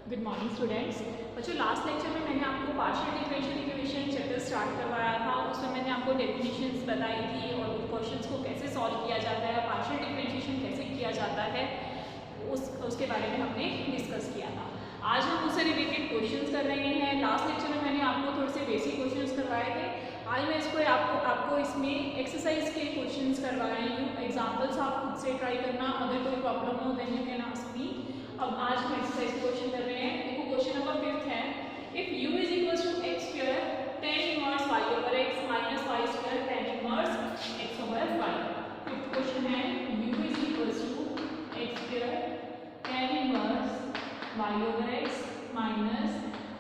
Good morning students. बच्चों, last lecture में मैंने आपको partial differential equation chapter start करवाया था। उसमें मैंने आपको डेफिनेशंस बताई थी और क्वेश्चंस को कैसे सॉल्व किया जाता है, पार्शियल डिफरेंशिएशन कैसे किया जाता है, उसके बारे में हमने डिस्कस किया था। आज हम उससे रिलेटेड क्वेश्चंस कर रहे हैं। लास्ट लेक्चर में मैंने आपको थोड़े से बेसिक क्वेश्चंस करवाए थे। आज मैं इसको आपको इसमें एक्सरसाइज के क्वेश्चंस करवा रही हूँ। एग्जाम्पल्स आप खुद से ट्राई करना, अगर कोई प्रॉब्लम हो then you can ask me. अब आज हम एक्सरसाइज क्वेश्चन कर रहे हैं। देखो, क्वेश्चन नंबर 5 है, if u is equal to x square tan inverse y over x minus y square tan inverse x over y। Fifth question है, u is equal to x square tan inverse y over x minus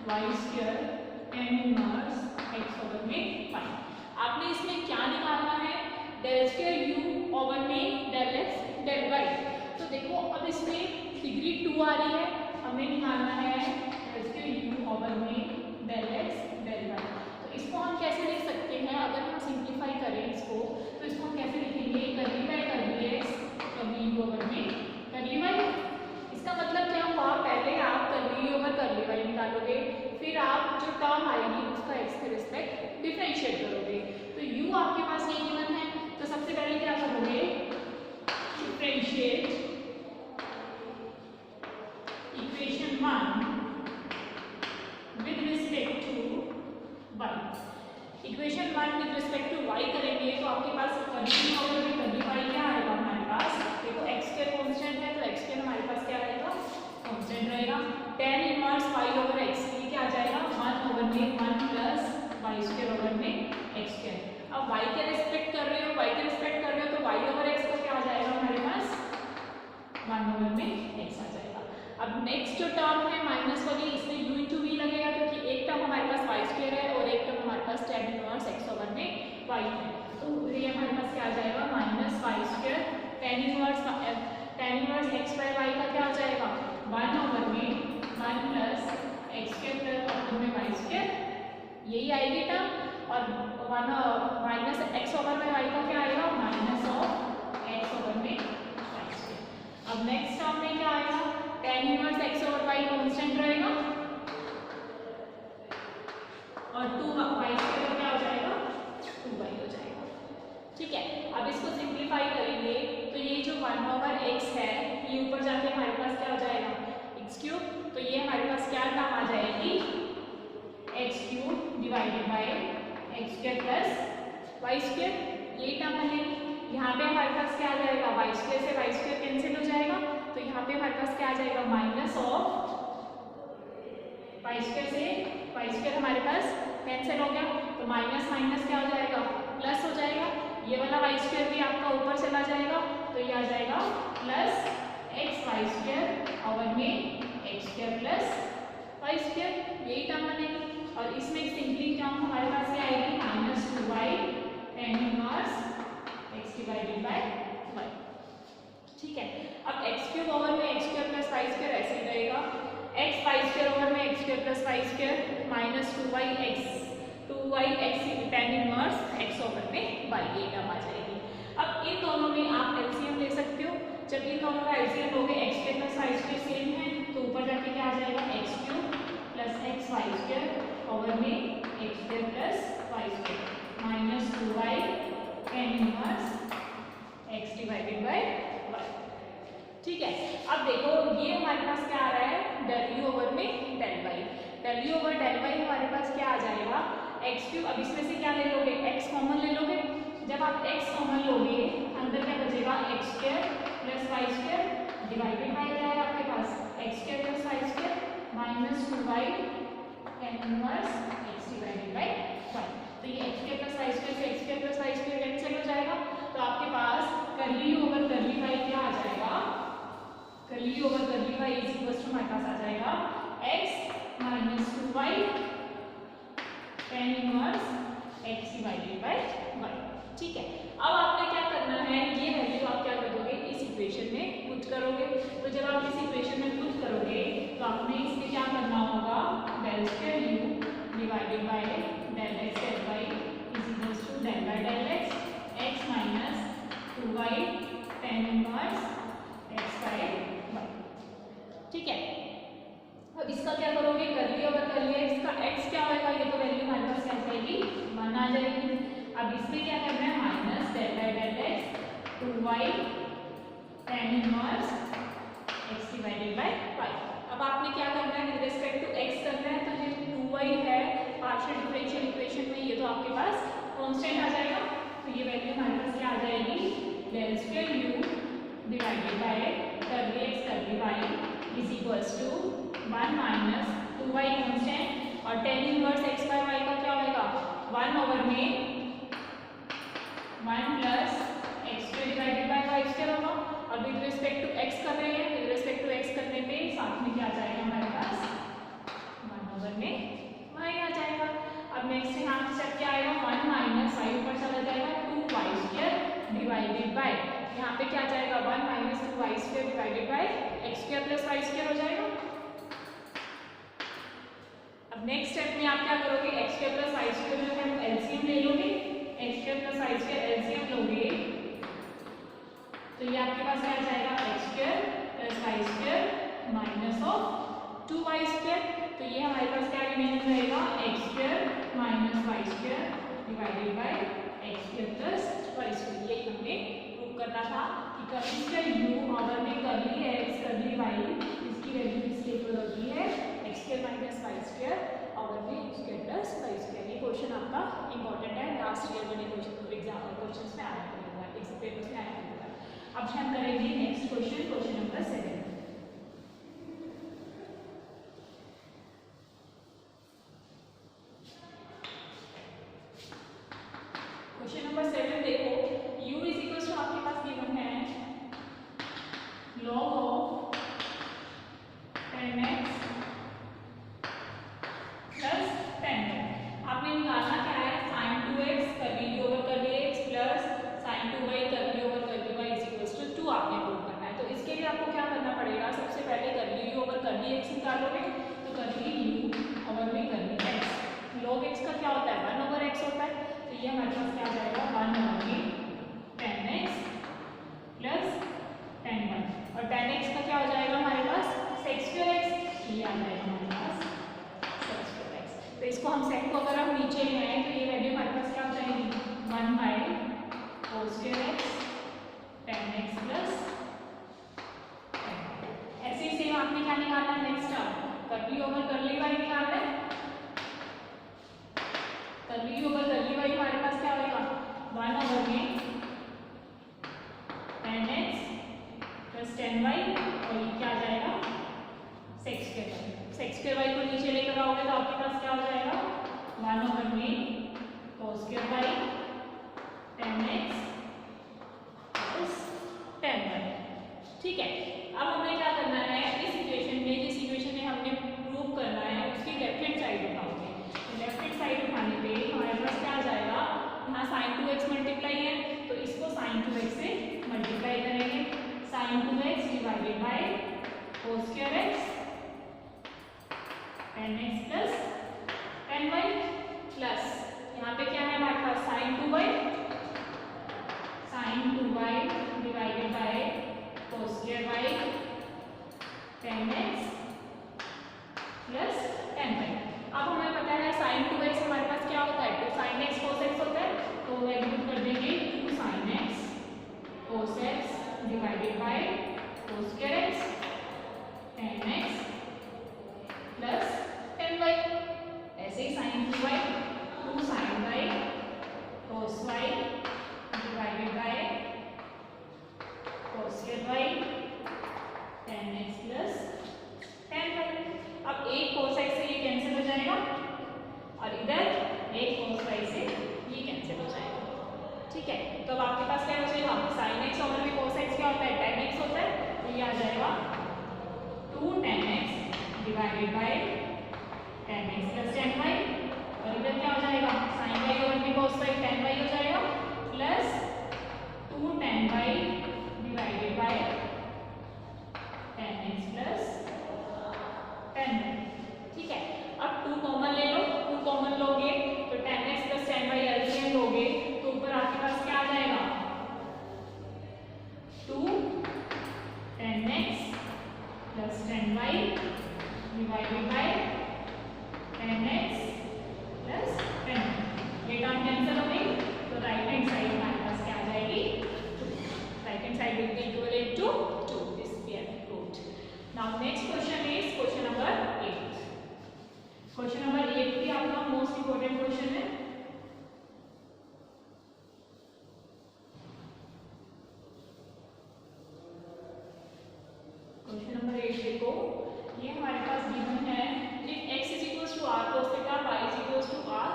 y square tan inverse x over में y। आपने इसमें क्या निकालना है? Del square u over में del x del y। तो देखो, अब इसमें डिग्री 2 आ रही है, हमें निकालना है डेल स्क्वायर u ओवर में डेल x डेल y। तो इसको हम कैसे लिख सकते हैं? अगर हम सिंप्लीफाई करें इसको, तो इसको हम कैसे लिखेंगे? Curly by curly x curly u over में कर्ली y। इसका मतलब क्या हुआ? पहले आप curly u over curly y निकालोगे, फिर आप जो टर्म आएगी उसका x के रिस्पेक्ट डिफरेंशिएट करोगे। तो u आपके पास ये गिवन है, तो सबसे पहले क्या करोगे? Differentiate equation 1 with respect to y। Equation 1 with respect to y करेंगे तो आपके पास कर्ली ओवर में कर्ली y क्या आएगा हमारे पास? देखो, x स्क्वायर कांस्टेंट है, तो x स्क्वायर हमारे पास क्या रहेगा? कांस्टेंट रहेगा। tan inverse y over x ये क्या आ जाएगा? 1 ओवर में 1 प्लस y स्क्वायर ओवर में x स्क्वायर। अब y के रिस्पेक्ट कर रहे हो, y के रिस्पेक्ट कर रहे हो, तो y ओवर x का क्या आ जाएगा हमारे पास? 1 ओवर में x आ जाएगा। अब नेक्स्ट जो टर्म है माइनस वाली, इसमें u इंटू वी लगेगा, क्योंकि एक टर्म हमारे पास y स्क्वायर है और एक टर्म हमारे पास tan इनवर्स x ओवर में y है। तो ये हमारे पास क्या आ जाएगा? Minus y square tan inverse x by y का क्या आ जाएगा? 1 ओवर में 1 plus x square plus over में y स्क्वायर, यही आएगी टर्म। और 1 माइनस x ओवर में y का क्या आएगा? माइनस ऑफ x ओवर में y स्क्वायर। अब नेक्स्ट टर्म में क्या आएगा? tan inverse x over y constant रहेगा और 2y स्क्वायर क्या हो जाएगा? 2y हो जाएगा। ठीक है, अब इसको सिंप्लीफाई करेंगे तो ये जो 1 ओवर x है, ये ऊपर जाके हमारे पास क्या हो जाएगा? x cube. तो ये हमारे पास क्या टर्म आ जाएगी? x cube divided by x square plus y square, ये टर्म है। यहाँ पे हमारे पास क्या आ जाएगा? y स्क्वायर से y स्क्वायर कैंसिल हो जाएगा, तो यहाँ पे हमारे पास क्या आ जाएगा? माइनस ऑफ y स्क्वायर से y स्क्वायर हमारे पास कैंसिल हो गया, तो माइनस माइनस क्या हो जाएगा? प्लस हो जाएगा। ये वाला y स्क्वायर भी आपका ऊपर चला जाएगा, तो ये आ जाएगा plus X Y square over में X square plus Y square, यही टर्म बनेगी। और इसमें सिंपली टर्म हमारे पास क्या आएगी? Minus 2y tan inverse x divided by y। ठीक है, अब x क्यूब ओवर में x square plus y square ऐसे ही रहेगा। x y स्क्वायर ओवर में x square plus y square minus 2y x tan inverse x over में y, ये टर्म आ जाएगी। अब इन दोनों में आप एलसीएम ले सकते हो। जब इन दोनों का एलसीएम लोगे, x square plus y square same है, तो ऊपर जाके क्या आ जाएगा? x cube plus x y square over में x square plus y square minus 2y tan inverse x divided by y। ठीक है, अब देखो ये हमारे पास क्या आ रहा है? del u ओवर में del y। del u over del y हमारे पास क्या आ जाएगा? x cube. अब इसमें से क्या ले लोगे? x कॉमन ले लोगे। जब आप x कॉमन लोगे, अंदर क्या बचेगा? x square plus y square divided by क्या है आपके पास? x square plus y square minus 2y tan inverse x divided by y। तो ये x square plus y square से x square plus y square cancel हो जाएगा, तो आपके पास curly u over curly y क्या आ जाएगा? Curly u over curly y is equal to हमारे पास आ जाएगा x minus 2y tan inverse x divided by y। ठीक है, अब आपने क्या करना है? ये वैल्यू आप क्या कर दोगे? इस इक्वेशन में पुट करोगे। तो जब आप इस इक्वेशन में पुट करोगे तो आपने इसमें क्या करना होगा? Del square u divided by del x del y is equal to del by del x minus 2y tan inverse x by y। ठीक है, अब इसका क्या करोगे, करली ओवर करली एक्स का एक्स क्या होगा, ये तो वैल्यू हमारे पास क्या आ जाएगी, 1 आ जाएगी। अब इसमें क्या करना है, minus del by del x 2y tan inverse x divided by y। अब आपने क्या करना है, विद रिस्पेक्ट टू x करना है, तो ये 2y है पार्शियल डिफरेंशियल इक्वेशन में, ये तो आपके पास कांस्टेंट आ जाएगा। तो ये वैल्यू हमारे पास क्या आ जाएगी, del square u divided by curly x curly y is equals to 1 minus 2y constant और tan inverse x by y का क्या होगा, 1 ओवर में 1 plus x square divided by y square होगा। और विद रिस्पेक्ट टू x कर रहे हैं, विद रिस्पेक्ट टू x करने पे साथ में क्या आ जाएगा हमारे पास, 1 ओवर में y आ जाएगा। अब नेक्स्ट यहाँ पे स्टेप क्या आएगा, 1 माइनस y ऊपर चला जाएगा 2y स्क्वायर डिवाइडेड बाय, यहाँ पे क्या आ जाएगा 1 minus 2y square divided bye x square plus y square हो जाएगा। अब नेक्स्ट स्टेप में आप क्या करोगे, x square plus y square जो है एलसीएम ले लोगे, x square plus y square LCM लोगे तो ये आपके पास क्या आ जाएगा, x square plus y square minus of 2y square. तो ये हमारे पास क्या रिमेनिंग रहेगा, x square minus y square divided bye x square plus y square. ये हमने प्रूव करना था कि करली स्क्वायर u ओवर में करली x करली y इसकी वैल्यू किसके इक्वल होती है, x square minus y square over में x square plus y square. ये क्वेश्चन आपका इंपॉर्टेंट है, लास्ट ईयर में क्वेश्चंस में आया करेगा, एग्जाम पेपर्स में आया करेगा। अब हम करेंगे next question, question number 7। Question number 7 देखो, u इज इक्वल टू आपके पास गिवन है log of 10x plus 10y। आपने निकालना क्या है, sin 2x करली u ओवर करली x प्लस sin 2y करली ओवर करली y इज इक्वल टू 2 आपने प्रूव करना है। तो इसके लिए आपको क्या करना पड़ेगा, सबसे पहले करली u ओवर करली x निकालोगे, तो करली u ओवर में करली x, log x का क्या होता है, 1 ओवर x होता है। तो ये हमारे पास क्या आ जाएगा, 1 ओवर में 10x प्लस 10y, और 10x का क्या हो जाएगा हमारे पास, sec स्क्वायर x, ये आ जाएगा हमारे पास sec स्क्वायर x। तो इसको हम sec को अगर हम नीचे ले आए तो ये वैल्यू हमारे पास क्या हो जाएगी, 1 by cos square x 10x plus 10। ऐसे ही सेम आपने क्या निकालना है, नेक्स्ट करली ओवर करली y निकालना है। करली ओवर करली y हमारे पास क्या होगा, 1 ओवर में 10x प्लस 10y, और ये क्या आ जाएगा, sec square y। sec square y को नीचे लेकर आओगे तो आपके पास क्या हो जाएगा, 1 ओवर में cos square y 10x plus 10y। ठीक है, अब हमें क्या करना है, इस इक्वेशन में, जिस इक्वेशन में हमने प्रूव करना है उसकी लेफ्ट हैंड साइड उठाओगे। तो लेफ्ट हैंड साइड उठाने पे हमारे पास क्या आ जाएगा, यहाँ sin 2x मल्टीप्लाई है तो इसको sin 2x से मल्टीप्लाई करेंगे, sin 2x divided by cos square x 10x plus 10y plus यहाँ पे क्या है हमारे पास sin 2y divided by cos square y 10x plus 10y। अब हमें पता है sin 2x हमारे पास क्या होता है, 2 sin x cos x होता है, तो एग्जीक्यूट कर देंगे 2 sin x cos x divided bye cos square x 10x plus 10y। ऐसे ही sin 2y 2 sin y cos y divided bye cos square y 10x plus 10y। अब एक cos x से ये कैंसिल हो जाएगा और इधर एक cos y से ये कैंसिल हो जाएगा। ठीक है, तो अब आपके पास क्या बचेगा, sin x ओवर में cos x क्या होता है, tan x होता है, तो ये आ जाएगा 2 tan x divided bye tan x plus 10y, और इधर क्या हो जाएगा, sin y ओवर में cos y tan y हो जाएगा plus 2 tan y divided bye tan x plus 10y। ठीक है, अब 2 कॉमन ले लो, 2 कॉमन लोगे तो tan x plus tan y LCM लोगे तो ऊपर आपके पास क्या आ जाएगा, 2 tan x plus 10y divided by 10x plus 10। ये टर्म कैंसिल हो गई, तो राइट हैंड साइड हमारे पास क्या आ जाएगी, 2। Right hand side will be equal to 2। This we have proved. Now next question is question number 8। Question number 8 भी आपका मोस्ट इंपोर्टेंट क्वेश्चन है। क्वेश्चन नंबर 8 देखो, ये हमारे पास गिवन है if x is equal to r cos theta, y is equal to r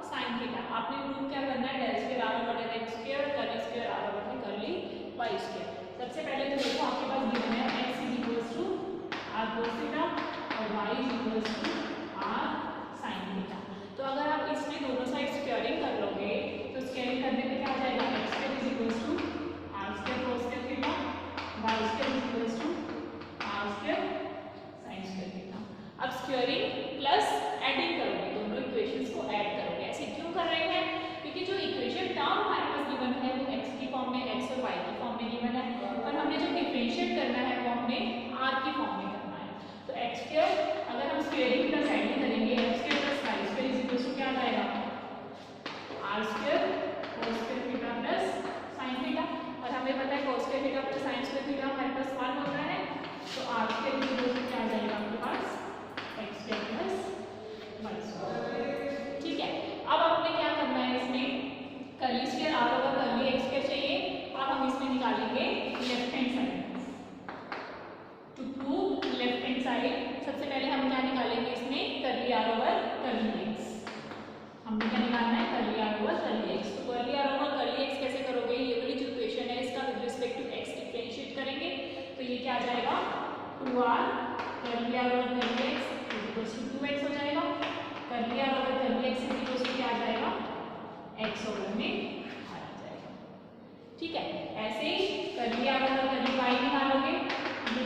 sin theta. आपने prove क्या करना है, del square r over del x square curly square r over में कर्ली y स्क्वायर। सबसे पहले तो देखो आपके पास गिवन है x is equal to r cos theta और y is equal to r sin theta. तो अगर आप इसमें दोनों साइड स्क्वायरिंग कर लोगे तो स्क्वायरिंग करने पे क्या आ जाएगा, x square is equal to r square cos theta, y square is equal to r square sin square theta. अब स्क्वायरिंग प्लस एडिंग करोगे, दोनों इक्वेशंस को ऐड करोगे। ऐसे क्यों कर रहे हैं, क्योंकि जो इक्वेशन टर्म हमारे पास गिवन है वो x की फॉर्म में, x और y की फॉर्म में गिवन है, और हमने जो डिफरेंशिएट करना है वो हमने r की फॉर्म में करना है। तो x स्क्वायर अगर हम स्क्वायरिंग प्लस एडिंग करेंगे, x square plus y square is equal to क्या आ जाएगा, r square cos square theta plus sin theta. और हमें पता है cos square theta plus sin square theta हमारे पास 1 होता है, तो r square is equal to क्या आ जाएगा आपके पास, x square plus y square. ठीक है, अब आपने क्या करना है, इसमें curly square r over curly x square चाहिए। अब हम इसमें निकालेंगे left hand side. To prove left hand side सबसे पहले हम क्या निकालेंगे, इसमें curly r over curly x। हमने क्या निकालना है, curly r over curly x। तो curly r over curly x कैसे करोगे, ये वाली जो इक्वेशन है इसका with respect to x differentiate करेंगे, तो ये क्या आ जाएगा, 2r curly r over curly x equal to 2x हो जाएगा। Curly r over curly x equal to क्या आ जाएगा, x ओवर में r आ जाएगा। ठीक है, ऐसे ही curly r over curly y निकालोगे, ये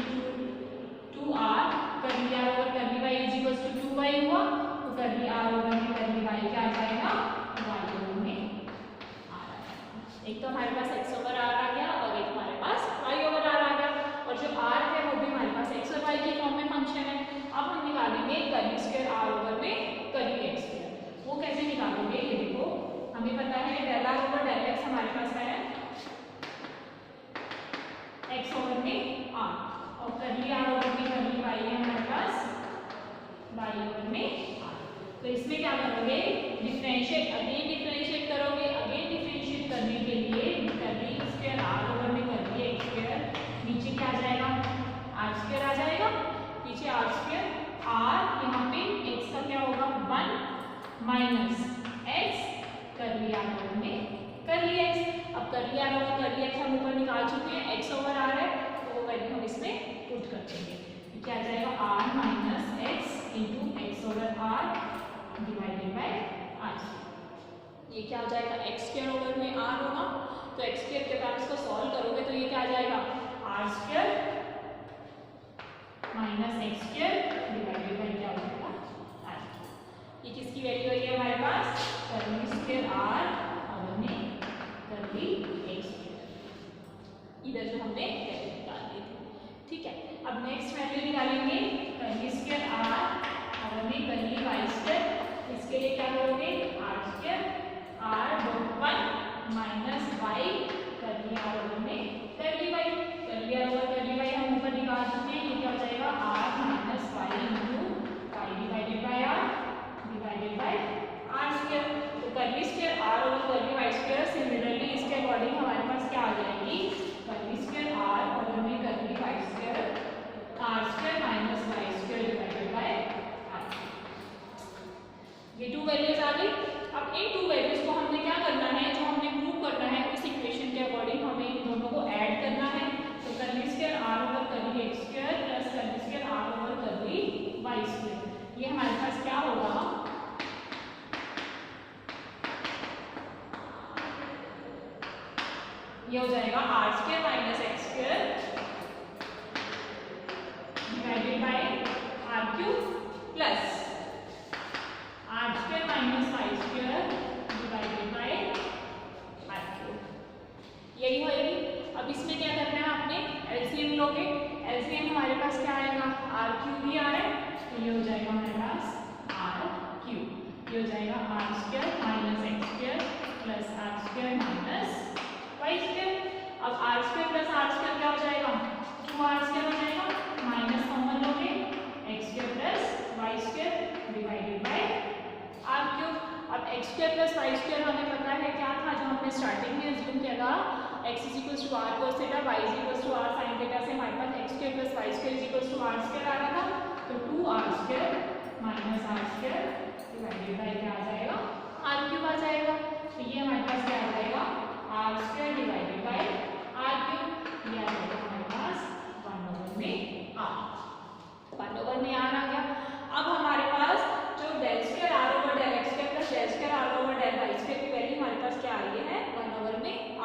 2r curly r over curly y equal to 2y हुआ, तो कर्ली r ओवर में कर्ली y क्या आ जाएगा, y ओवर में r आ जाएगा। एक तो हमारे पास x ओवर r आ गया और एक हमारे पास y ओवर r आ गया, और जो r है वो भी हमारे पास x और y की फॉर्म में फंक्शन है। अब हम निकालेंगे कर्ली स्क्वायर r ओवर में कर्ली x स्क्वायर। वो कैसे निकालोगे, ये देखो हमें पता है del r over del x हमारे पास है x ओवर में r, और कर्ली r ओवर में कर्ली y है हमारे पास y ओवर में r। तो इसमें क्या करोगे, डिफरेंशिएट, अगेन डिफरेंशिएट करोगे। अगेन डिफरेंशिएट करने के लिए कर्ली स्क्वायर r ओवर में कर्ली x स्क्वायर, नीचे क्या आ जाएगा, r स्क्वायर आ जाएगा, पीछे r स्क्वायर, r यहाँ पे x का क्या होगा 1 minus x curly r over में कर्ली x। अब curly r over curly x हम ऊपर निकाल चुके हैं, x ओवर r है, तो वो वैल्यू हम इसमें पुट कर देंगे। क्या आ जाएगा, r minus x into x over r divided by r। ये क्या हो जाएगा, x स्क्वायर ओवर में r होगा, तो x स्क्वायर के बाद इसको सॉल्व करोगे तो ये क्या आ जाएगा, r square minus x square divided by क्या हो जाएगा, r। ये किसकी वैल्यू है, हमारे पास कर्ली स्क्वायर r ओवर में कर्ली x स्क्वायर। इधर जो हमने वैल्यू निकाल दी थी। ठीक है, अब नेक्स्ट वैल्यू निकालेंगे कर्ली स्क्वायर r ओवर में कर्ली y स्क्वायर। इसके लिए क्या करोगे, r square r 1 minus y curly r over में curly y। Curly r over curly y हम ऊपर निकाल चुके हैं, ये क्या हो जाएगा, r minus y into y divided by r divided by r square. तो curly square r over curly y square similarly इसके अकॉर्डिंग हमारे पास क्या आ जाएगी, कर्ली स्क्वायर r ओवर में curly y square r square minus y square divided by r। ये 2 values आ गई। अब इन 2 वैल्यूज को हमने क्या करना है, जो हमने प्रूव करना है उस इक्वेशन के अकॉर्डिंग हमें इन दोनों को ऐड करना है। तो curly square r over curly x square plus curly square r over curly y square, ये हमारे पास क्या होगा, ये हो जाएगा r square minus x square divided by r cube plus r square minus y square divided by r cube. यही होएगी। अब इसमें क्या करना है, आपने एलसीएम लोगे। एलसीएम हमारे पास क्या आएगा, r क्यूब ही आ रहा है, तो तो ये हो जाएगा हमारे पास आर क्यूब। ये हो जाएगा r square minus x square plus r square minus y square. अब r square plus r square क्या हो जाएगा, 2r स्क्वायर हो जाएगा, माइनस कॉमन लोगे x square plus Y square divided by r cube. अब x square plus Y square हमें पता है क्या था, जो हमने स्टार्टिंग में अज्यूम किया था, x is equal to r cos theta, y is equal to r sine theta से हमारे पास x square plus Y square is equal to r square आ रहा था। तो 2r square minus r square divided by क्या आ जाएगा, आर क्यूब आ जाएगा। तो ये हमारे पास क्या आ जाएगा, r square divided by r cube. ये आ जाएगा हमारे पास 1/r, 1/r आ गया। अब हमारे पास जो del square r over del x square plus del square r over del y square की वैल्यू हमारे पास क्या आ रही है, 1/r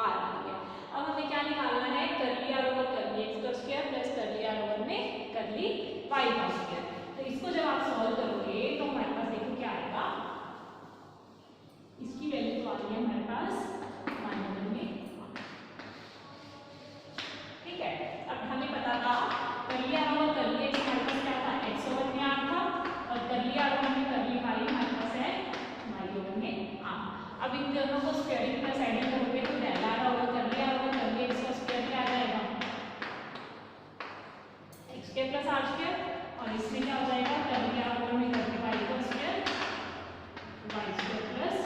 आ रही है। अब हमें क्या निकालना है, curly r over curly x का square plus curly r over में करली वाई का स्क्वायर। तो इसको जब आप सॉल्व करोगे तो हमारे पास देखो क्या आएगा, इसकी वैल्यू तो आ रही है हमारे पास 1/r। ठीक है, अब हमें पता था करली आर ओवर करली एक्स हमारे पास क्या था, एक्स ओवर में आर था, और करली आर ओवर में करली वाई हमारे पास है वाई ओवर में आर। अब इन दोनों को स्क्वायरिंग प्लस एडिंग करोगे तो del r over curly r over curly x का स्क्वायर क्या आ जाएगा, x square plus r square, और इसमें क्या हो जाएगा, करली आर ओवर में करली वाई का square y square plus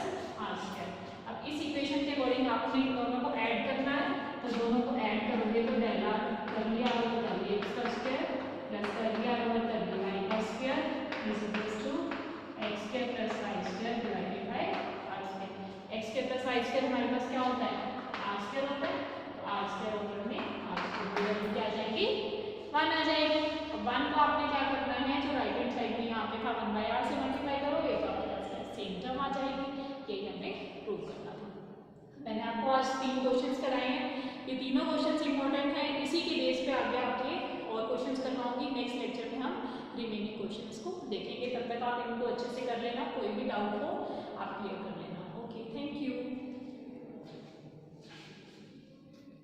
r square. अब इस इक्वेशन के अकॉर्डिंग आपको इन दोनों को ऐड करना है, तो दोनों को ऐड करोगे तो del r curly r over curly x का square plus curly r over curly y का square is equal to x square plus Y square divided by r square. X square plus Y square हमारे पास क्या होता है, are square होता है, तो आर स्क्वायर ओवर में आर स्क्वायर की वैल्यू क्या आ जाएगी, 1 आ जाएगी। अब 1 को आपने क्या करना है, जो राइट हैंड साइड में यहाँ पे था 1/r से मल्टीप्लाई करोगे तो आपके पास सेम टर्म आ जाएगी। यही हमें प्रूव करना था। मैंने आपको आज 3 क्वेश्चंस कराए हैं, ये तीनों क्वेश्चंस इंपॉर्टेंट हैं, इसी के बेस पे आगे आपके और क्वेश्चंस करवाऊंगी। नेक्स्ट लेक्चर में हम रिमेनिंग क्वेश्चंस को देखेंगे, तब तक आप इनको अच्छे से कर लेना।